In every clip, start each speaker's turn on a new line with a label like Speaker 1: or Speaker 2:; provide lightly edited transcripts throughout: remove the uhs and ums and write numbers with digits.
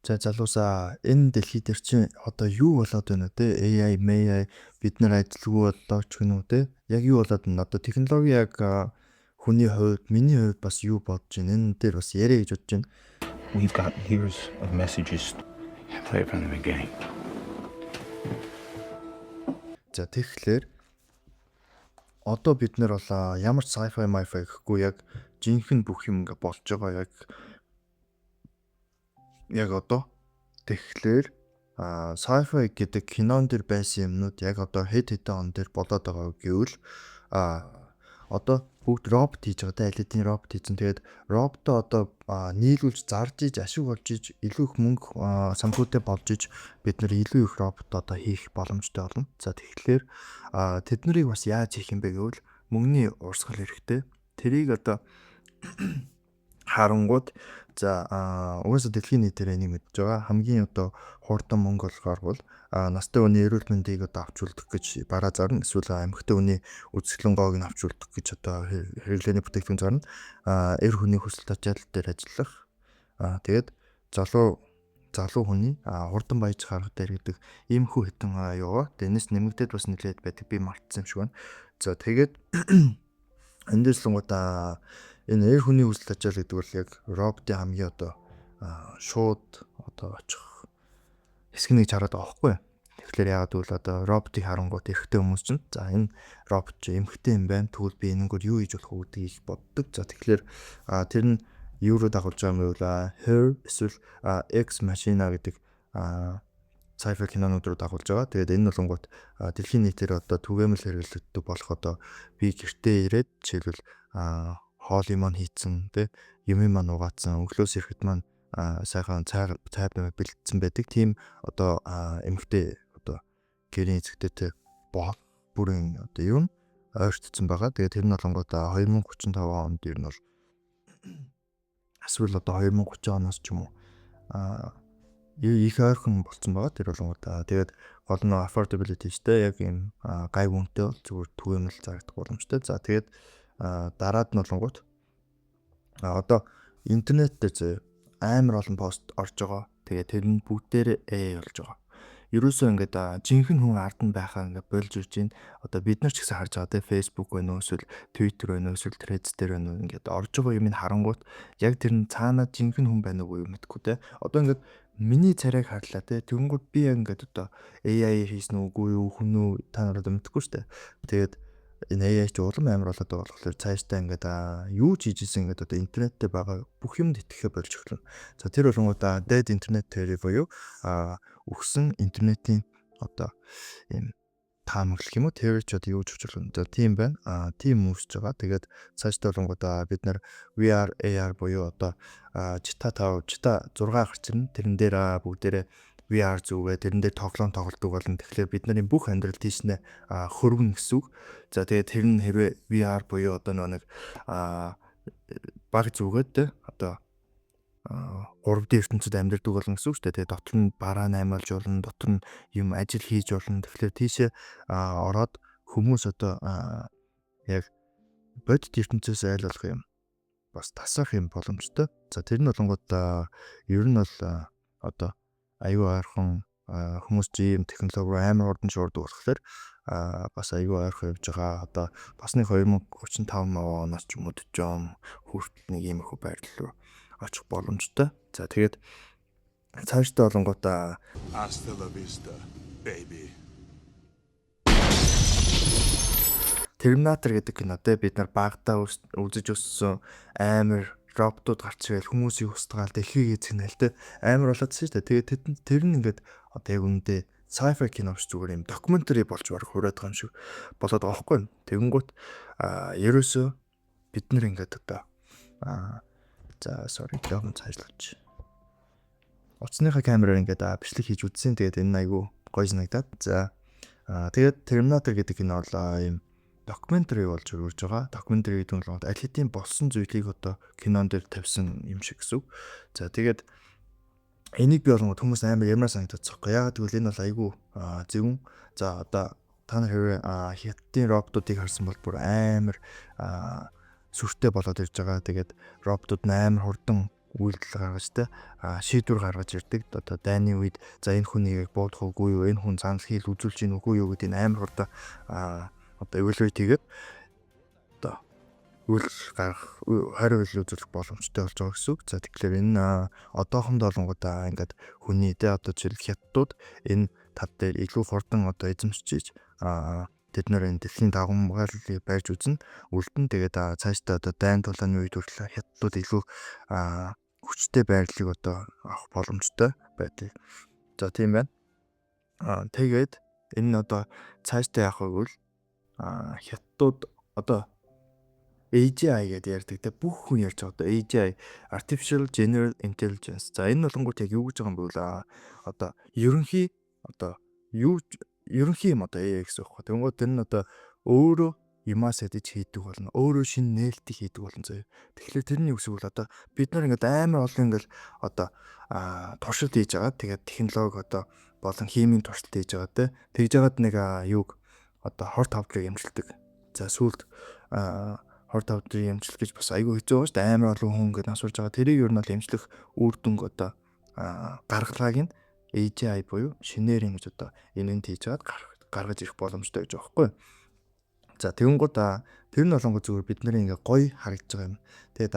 Speaker 1: За залуусаа энэ дэлхий дээр чинь одоо юу болоод байна вэ те? AI, MAI бид нар ажилгүй боллоо ч гэнэ үү те? Яг юу болоод байна? Одоо технологи яг хүний хувьд, миний хувьд бас юу бодож байна? Энэ дээр бас яриа гэж бодож байна.
Speaker 2: We've got years of messages. Play it from the beginning.
Speaker 1: За тэгэхээр одоо бид нар бол ямар ч sci-fi, mi-fi гэхгүй яг жинхэнэ бүх юм ингээ болж байгаа яг одоо. Тэгэхээр sci-fi гэдэг кинон дэр байсан юмнууд яг одоо хэд хэдэн он дээр болоод байгаа гэвэл одоо бүгд робот хийж байгаа те, аль хэдийн робот хийсэн. Тэгээд роботоо одоо нийлүүлж зарж иж ашиг болж иж илүү их мөнгө санхүүтэй болж иж бид нар илүү их робот одоо хийх боломжтой болно. За тэгэхээр тэд нарыг бас яаж хийх юм бэ гэвэл мөнгөний урсгал хэрэгтэй. Тэрийг одоо харангууд за угаасаа дэлхийн нийтээр энийг мэдж байгаа хамгийн одоо хурдан мөнгө олгоор бол настай хүний эрүүл мэндийг одоо авч үлдэх гэж бараа зарна, эсвэл эмэгтэй хүний үзэсгэлэнgoог нь авч үлдэх гэж одоо хэрэглээний бүтээгдэхүүн зарна. Эр хүний хүсэлт ачаал дээр ажиллах. Тэгээд залуу хүний хурдан баяж харах дээр гэдэг иймэрхүү хэдэн яваа. Тэрнээс нэмэгдээд бас нэлээд байдаг. Би мартсан юм шиг байна. За тэгээд эндээс л энэ эр хүний хүсэлт ачаал гэдэг бол яг роботын хамгийн одоо шууд одоо очих хэсэг нэг хараад байгаа байхгүй. Тэгэхээр яагаад гэвэл одоо роботыг харангуут эрэгтэй хүмүүс чинь за энэ робот чи эмэгтэй юм байна. Тэгвэл би энэнгүүд юу хийж болох вэ гэдгийг боддог. За тэгэхээр тэр нь юу руу дагуулж байгаа юм бэ вэ? Her эсвэл Ex Machina гэдэг sci-fi кинонууд руу дагуулж байгаа. Тэгээд энэ болонгууд дэлхийн нийтээр одоо түгээмэл хэрэглэгддэг болох одоо би гэртээ ирээд жишээлбэл хоол юм хийцэн те юм маань угаацсан өглөөс ирэхэд маань сайхан цай бэлдсэн байдаг. Тийм одоо эмэгтэй одоо гэрийн эзэгтэй те бүрийн одоо юу н ойртсон байгаа. Тэгээд тэр нь болонгууд 2035 онд ер нь бол эсвэл одоо 2030 оноос ч юм уу их ойрхон болцсон байгаа. Тэр болонгууд тэгээд гол нь affordability те яг юм гай үнэтэй бол зүгээр түгээмэл зарагдах боломжтой. За тэгээд дараад нь болонгууд одоо интернет дээр амар олон пост орж байгаа. Тэгээд тэр нь бүгдээр AI болж байгаа. Ерөөсөө ингээд жинхэнэ хүн ард нь байхаа ингээд болж ирж байна. Одоо бид нар ч гэсэн харж байгаа те Facebook байна уу эсвэл Twitter байна уу эсвэл Threads дээр байна уу ингээд орж байгаа юм харангуут яг тэр нь цаанаа жинхэнэ хүн байна уу мэдгүй те. Одоо ингээд миний царайг харлаа те. Тэгэнгүүт би ингээд одоо AI хийсэн үгүй юу хүн үү та нараа мэдгүй штэ. Тэгээд энэ AI ч улам амар болоод байгаа болохоор цаашдаа ингээд юу ч хийжсэн ингээд одоо интернеттэй байгаа бүх юмд итгэхэ болж эхэлнэ. За тэр болгонгуудаа dead internet theory буюу өгсөн интернетийн одоо юм таамаглал юм уу theory ч одоо юу ч учруулна. За тийм байна. Тийм үүсэж байгаа. Тэгээд цаашдаа болгонгуудаа бид нар VR AR буюу одоо чита 6 гарч ирнэ. Тэрэн дээр бүгдээрээ VR зүгээ тэрэн дээр тоглолтдог болно. Тэгэхээр бид нарын бүх амьдрал тийшнээ хөрвөн гэсэн үг. За тэгээд тэр нь хэрвээ VR буюу одоо нэг баг зүгээд одоо 3D ертөнцид амьдардаг болно гэсэн үг шүү дээ. Тэгээд дотор нь бараа наймаалж болно, дотор нь юм ажил хийж болно. Тэгэхээр тийшээ ороод хүмүүс одоо яг бодит ертөнцөөс айл болох юм бас тасах юм боломжтой. За тэр нь болонгууд ер нь бол одоо аюу ойрхон хүмүүс ийм технологи руу амар хурдан шуурдаг болохоор бас аюу ойрхон явж байгаа. Одоо бас нэг 2035 оноос ч юм уу 40 хүртэл нэг иймэрхүү байрлал руу очих боломжтой. За тэгээд цаашдаа болонгуудаа
Speaker 3: Hasta la vista, baby.
Speaker 1: Terminator гэдэг кинотэй бид нар багтаа үзэж өссөн амар роботууд гарч ирэл хүмүүсийн устгаал дэлхийг эзэгнэлтэй амар болоодсэн шүү дээ. Тэгээд тэр нь ингээд одоо яг үндэ sci-fi кино биш зүгээр юм докюментари болж баг хүрээд байгаа юм шиг болоод байгаа байхгүй юу. Тэгэнгүүт ерөөсөө бид нар ингээд одоо за sorry логон цаашлаач. Утасныхаа камераар ингээд бичлэг хийж үзсэн. Тэгээд энэ айгу гоё санагдаад. За тэгээд Terminator гэдэг кино бол юм докюментари болж өргөж байгаа. Докюментари гэдэг нь аль хэдийн болсон зүйлийг одоо кинон дээр тавьсан юм шиг гэсэн. За тэгээд энийг би болгоод хүмүүс амар ямар санагдчихгүй. Яагаад гэвэл энэ бол айгүй зөвүүн. За одоо та нар хэрэг хятадын роботуудыг харсан бол бүр амар сүртэй болоод ирж байгаа. Тэгээд роботууд амар хурдан үйлдэл гаргаж тэ шийдвэр гаргаж ирдэг. Одоо дайны үед за энэ хүнийг буудах уугүй юу, энэ хүн занал хийл үзүүлж гин үгүй юу гэдэг нь амар одоо evaluate хийгээд одоо үйл гаргах хариу үйл үзүүлэх боломжтой болж байгаа гэсэн үг. За тэгэхээр энэ одоохондоо олонгуудаа ингээд хүний тэ одоо жишээл хятадууд энэ тал дээр илүү хурдан одоо эзэмшиж тэд нэр энэ дэлхийн дагамгааллыг барьж үзнэ үлдэн. Тэгээд цаашдаа одоо дайн тулааны үед хүртэл хятадууд илүү хүчтэй байрлалыг одоо авах боломжтой байдаг. За тийм байна. Тэгээд энэ одоо цаашдаа явах гэвэл хятадууд одоо AGI гэдэг ярьдаг те бүх хүн ярьж байгаа одоо AGI Artificial General Intelligence. За энэ болонгууд яг юу гэж байгаа юм бэ вэ? Одоо ерөнхий юм одоо AI гэсэн үг байна. Тэнгууд энэ нь одоо өөрөө юмас ядаж хийдэг болно. Өөрөө шинэ нээлтийг хийдэг болно заяа. Тэгэхээр тэрний үгсийг бол одоо бид нар ингээд амар олон ингээд одоо туршилт хийж байгаа. Тэгээд технологи одоо болон химийн туршилт хийж байгаа те. Тэгж яагаад нэг юуг одоо хорт хавдрыг эмчилдэг. За сүүлд хорт хавдрыг эмчлэх гэж бас айгүй хэцүү байгаа шүү дээ. Амар олон хүн ингээд асууж байгаа. Тэрийг ер нь бол эмчлэх үр дүнг одоо гаргалагийг нь AGI буюу шинээр ингэж одоо энэнд хийж чад гаргаж ирэх боломжтой гэж байгаа байхгүй. За тэгэнгүүт тэр нь болонгоо зүгээр бид нарын ингээ гоё харагдаж байгаа юм. Тэгээд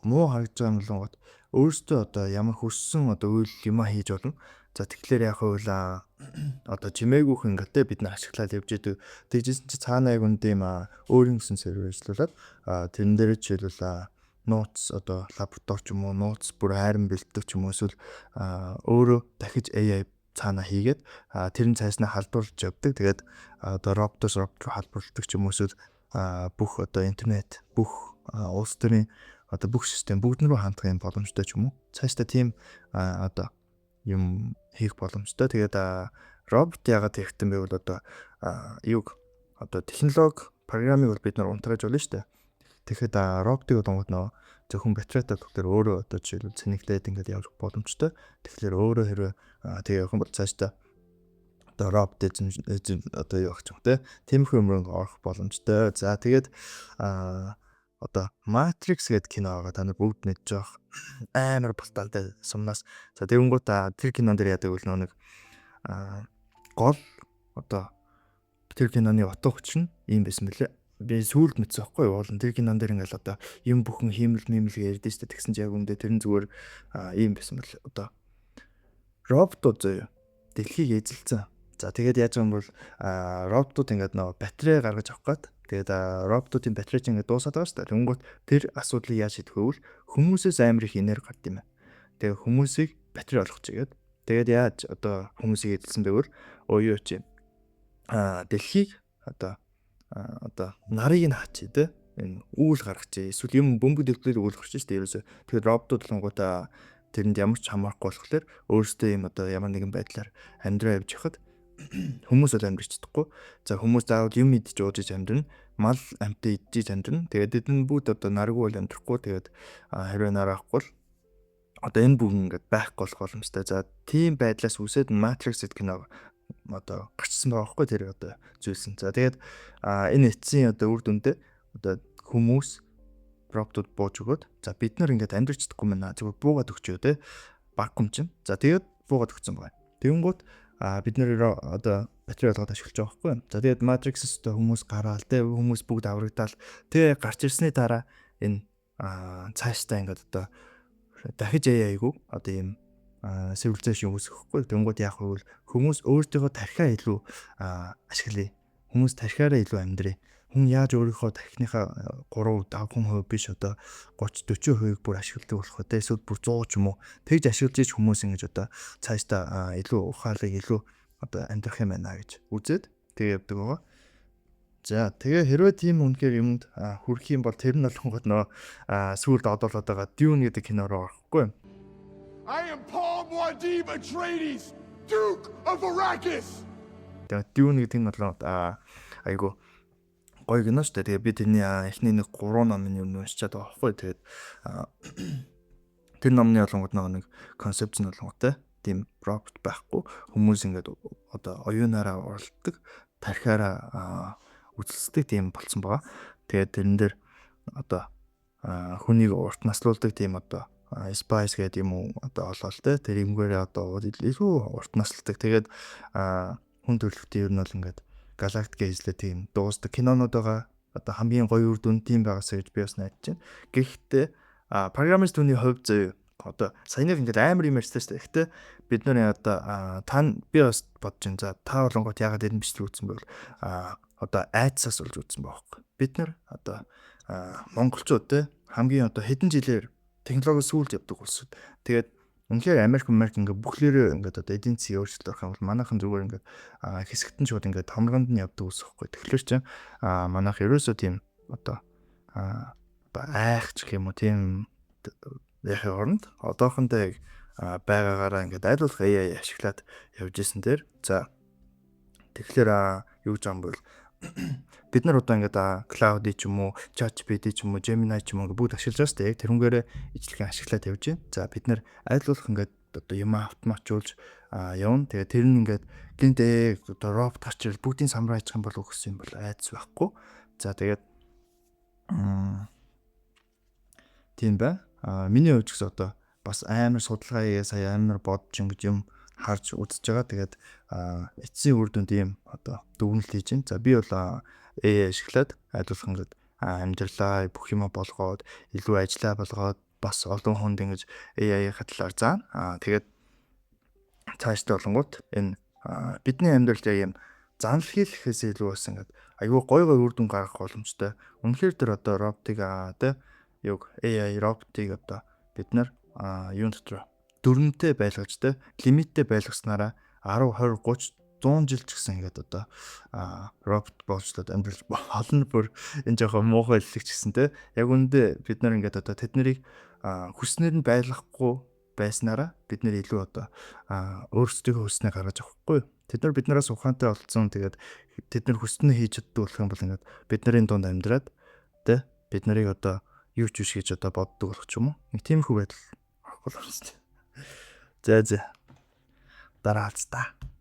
Speaker 1: муу харагдаж байгаа юм болонгот өөрөөсөө одоо ямар хүссэн одоо үйл юма хийж болно. За тэгэхээр яг хөвөл одоо чимээгүйх ингээ бид нар ашиглаад явж идэг. Тэгжсэн чи цаанаа яг үнд юм өөрийн гэсэн сервер ажиллуулад тэрэн дээр жишээлбэл нууц одоо лаборатори ч юм уу нууц бүр хайран бэлддэг ч юм уу эсвэл өөрөө дахиж AI цаана хийгээд тэрэн цааснаа халдварлаж явдаг. Тэгээд одоо роботоос робот руу халдварладаг ч юм уу эсвэл бүх одоо интернет бүх улс төрийн одоо бүх систем бүгд рүү хандах юм боломжтой ч юм уу. Цаашдаа тийм одоо юм хийх боломжтой. Тэгээд робот яагаад хэрэгтэй бэ бол одоо юг одоо технологи програмыг бол бид нар унтрааж болно шүү дээ. Тэгэхэд роботыг болгоод нөө зөвхөн батарейтай төгтөр өөрөө одоо жишээлбэл цэнэглээд ингээд явах боломжтой. Тэгэхээр өөрөө хэрвээ тэгээ явах юм бол цаашдаа одоо робот одоо явах ч юм те. Тиймэрхүү юмроо орох боломжтой. За тэгээд одоо Matrix гэдэг кино байгаа. Та нар бүгд мэдж байгаа. Амар балталтай сумнаас. За тэгэнгүүт тэр кинон дээр яадаг бол нэг гол одоо тэр киноны утга учир нь ийм байсан мөлий. Би сүүлд мэдсэн байхгүй юу? Болон тэр кинон дээр ингээл одоо юм бүхэн хиймэл ярьдээ штэ тэгсэн чи яг үндэ тэрэн зүгээр ийм байсан бэл одоо роботууд зөө дэлхийг эзэлсэн. За тэгээд яаж юм бол роботууд ингээд нөө батарей гаргаж авах гээд тэгээд роботуудын батарей чинь ингээд дуусаад байгаа штэ. Тэнгүүт тэр асуудлыг яаж шийдэх вэ? Хүмүүсээс амар их энерги гард юм. Тэгээд хүмүүсийг батарей олгох чигээд тэгээд яаж одоо хүмүүсийг эзэлсэн бэ гэвэл оюу чи дэлхийг одоо нарыг нь хаачих те энэ үүл гаргах чи эсвэл юм бөмбөг дэлгүүрээр үүл гарч штэ ерөөсө тэгэхээр роботууд болгонгуудаа тэрэнд ямар ч хамаарахгүй болохоор өөрөөсөө юм одоо ямар нэгэн байдлаар амьдраа явж хахад хүмүүс бол амьдрч чадахгүй за хүмүүс заавал юм идэж ууж амьдрна мал амтаа идэж амьдрна тэгээд эдэн бүгд одоо наргүй бол амьдрахгүй тэгээд хэрвээ нарахгүй бол одоо энэ бүгэн ингээд байхгүй болох боломжтой за тийм байдлаас үсээд Matrix гэдэг кино одоо гарчсан байгаа байхгүй тэр одоо зүйлсэн. За тэгээд энэ эцсийн одоо үр дүндээ одоо хүмүүс роботууд бууж өгөөд за бид нар ингээд амьдрч чадахгүй мэнаа зүгээр буугаад өгчөө те баггүй юм. За тэгээд буугаад өгсөн байгаа. Тэгэнгүүт бид нэр одоо батарей болгоод ашиглаж байгаа байхгүй. За тэгээд Matrix-с одоо хүмүүс гараал те хүмүүс бүгд аврагдаал тэгээ гарч ирсний дараа энэ цаашдаа ингээд одоо дахиж AI-г одоо ийм civilization үүсгэхгүй. Тэнгууд яах вэ? Хүмүүс өөртөө тархиа илүү ашиглая. Хүмүүс тархиараа илүү амьдрий. Хүн яаж өөрийнхөө тархиныхаа 3-5% биш одоо 30-40% бүр ашигладаг болох вэ? Эсвэл бүр 100 ч юм уу. Тэгж ашиглаж иж хүмүүс ингэж одоо цаашдаа илүү ухаалаг илүү одоо амьдрах юм байна гэж үзээд тэгээ явдаг байгаа. За тэгээ хэрвээ тийм үнэхээр юмд хүрэх юм бол тэр нь болгонгод нөө сүүлд одоолоод байгаа Dune гэдэг кино руу орохгүй.
Speaker 3: I am Paul Muad'Dib Atreides, Duke of Arrakis.
Speaker 1: Тэгээд Dune гэдэг нь бол айгу гоё кино шүү дээ. Тэгээ би тэрний эхний нэг 3 номын юм уншичаад байгаа байхгүй. Тэгээд тэр номны болгонгод нэг концепц нь болгонготой. Тийм робот байхгүй. Хүмүүс ингээд одоо оюунаараа оролддог, тархиараа үзэлцдэг тийм болцсон байгаа. Тэгээд тэрэн дээр одоо хүнийг урт наслуулдаг тийм одоо Spice гэдэг юм уу одоо олол те тэр юмгээрээ одоо илүү урт наслдаг. Тэгээд хүн төрөлхтөн ер нь бол ингээд Galactic Age-лээ тийм дуустдаг кинонууд байгаа. Одоо хамгийн гоё үр дүн тийм байгаасаа гэж би бас найдаж байна. Гэхдээ программист хүний хувьд зөө одоо саяны ингээд амар юм ярьсан шүү дээ. Гэхдээ бид нар одоо би бас бодож байна. За та болонгот ягаад энэ бичлэг үзсэн бол одоо айдсаас болж үзсэн байхгүй. Бид нар одоо монголчууд те хамгийн одоо хэдэн жилээр технологи сүүлд явдаг улсууд. Тэгээд үнэхээр Америк ингээд бүхлээрээ ингээд одоо эдийн засгийн өөрчлөлт орох юм бол манайхан зүгээр ингээд хэсэгтэн шууд ингээд томрогонд нь явдаг ус байхгүй. Тэгэхээр ч манайх ерөөсөө тийм одоо айхч гэх юм уу тийм яхаа оронд одоохондоо байгаагаараа ингээд айлуулах AI ашиглаад явж исэн дээр. За тэгэхээр юу гэж юм бол бид нар одоо ингээд Cloud ч юм уу, ChatGPT ч юм уу, Gemini ч юм уу бүгд ашиглаж байгаа шүү дээ. Тэр хүнгээрээ ижлэхэн ашиглаад явж байна. За бид нар айлуулах ингээд одоо юм автоматжуулж явна. Тэгээд тэр нь ингээд гинт одоо робот гарч ирэл бүгдийн самраа хийх юм бол өгсөн юм бол айдас байхгүй. За тэгээд тийм бай. Миний хувьд ч гэсэн одоо бас амар судалгаа сая амар бодож ингэж юм харж үзэж байгаа. Тэгээд эцсийн үр дүнд ийм одоо дүгнэлт хийж байна. За би бол AI ашиглаад айлуулах ингээд амьдралаа бүх юм болгоод илүү ажиллаа болгоод бас олон хүнд ингэж AI-ийн талаар заана. Тэгээд цаашдаа болонгууд энэ бидний амьдралд яг юм занал хийлгэхээс илүү бас ингээд айгүй гой үр дүн гаргах боломжтой. Үнэхээр тэр одоо роботыг AI роботыг одоо бид нар юун дотор дөрөнтэй байлгаж те лимиттэй байлгаснараа 10 20 30 100 жил ч гэсэн ингээд одоо робот болжлоод амьдрал олон бүр энэ жоохон муухай хэллэг ч гэсэн те яг үүндээ бид нар ингээд одоо тэд нарыг хүснээр нь байлгахгүй байснараа бид нар илүү одоо өөрсдөө хүснээ гаргаж авахгүй. Тэд нар биднээс ухаантай болцсон. Тэгээд тэд нар хүснээ хийж чаддаг болох юм бол ингээд бид нарын дунд амьдраад те бид нарыг одоо юу ч биш гэж одоо боддог болох ч юм уу. Нэг тиймэрхүү байдал авахгүй л байна шүү дээ. За дараа алцтаа.